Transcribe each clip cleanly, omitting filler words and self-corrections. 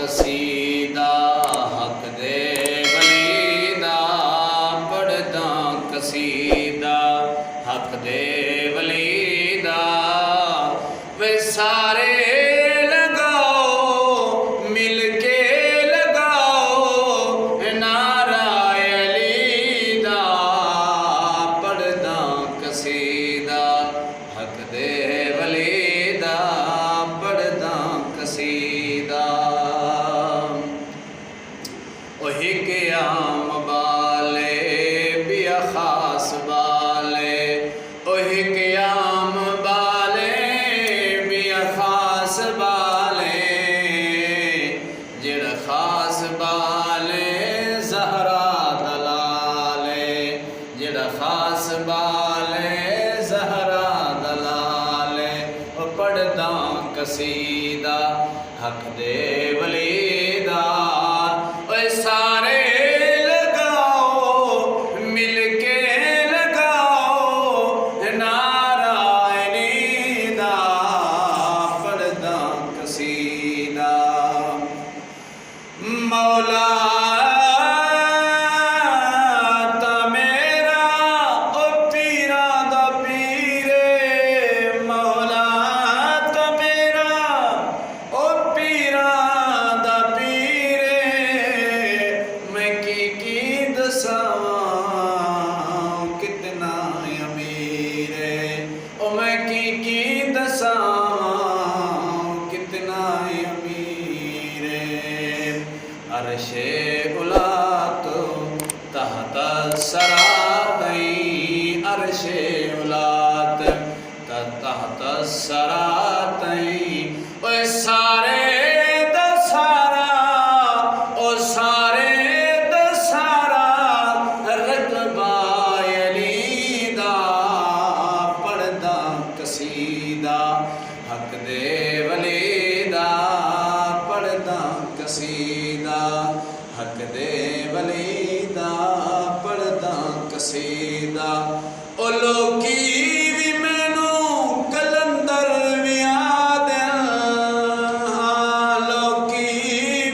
कसीदा हक दे वली दा पढ़दा कसीदा हक दे वली दा वे सारे आम बाले बिया खास बाले ओहे के आम बाले बिया खास बाले जेड़ा खास बाले ज़हरा दलाले जेड़ा खास बाले ज़हरा दलाले ओ पढ़दा कसीदा हक दे वलीदा ओए सारे मौला ता मेरा ओ पीरा दा पीरे मौला ता मेरा ओ पीरा दा पीरे मैं की दसां कितना अमीर है ओ मैं की दसां कितना अमीर है अर्शे उलात तहत सरातई अर्शे उलात तहत सरातई ओए सारे दसारा ओ सारे दसारा रकबा अलीदा पढ़दा कसीदा हक दे वलीदा पढ़दा कसीदा हक दे वलीदा पढ़दा कसीदा ओ लोकी भी मैनू कलंदर भी आदन हाँ लोकी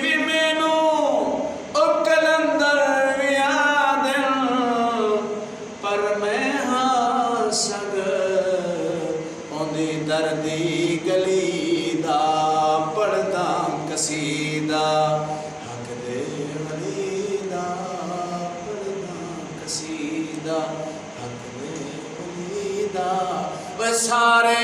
भी मैनू ओ कलंदर भी आदन पर मैं हाँ सग ओंदी दर्दी गली दा पढ़दा कसीदा हक दे वलीदा पढ़दा कसीदा हक दे वलीदा वे सारे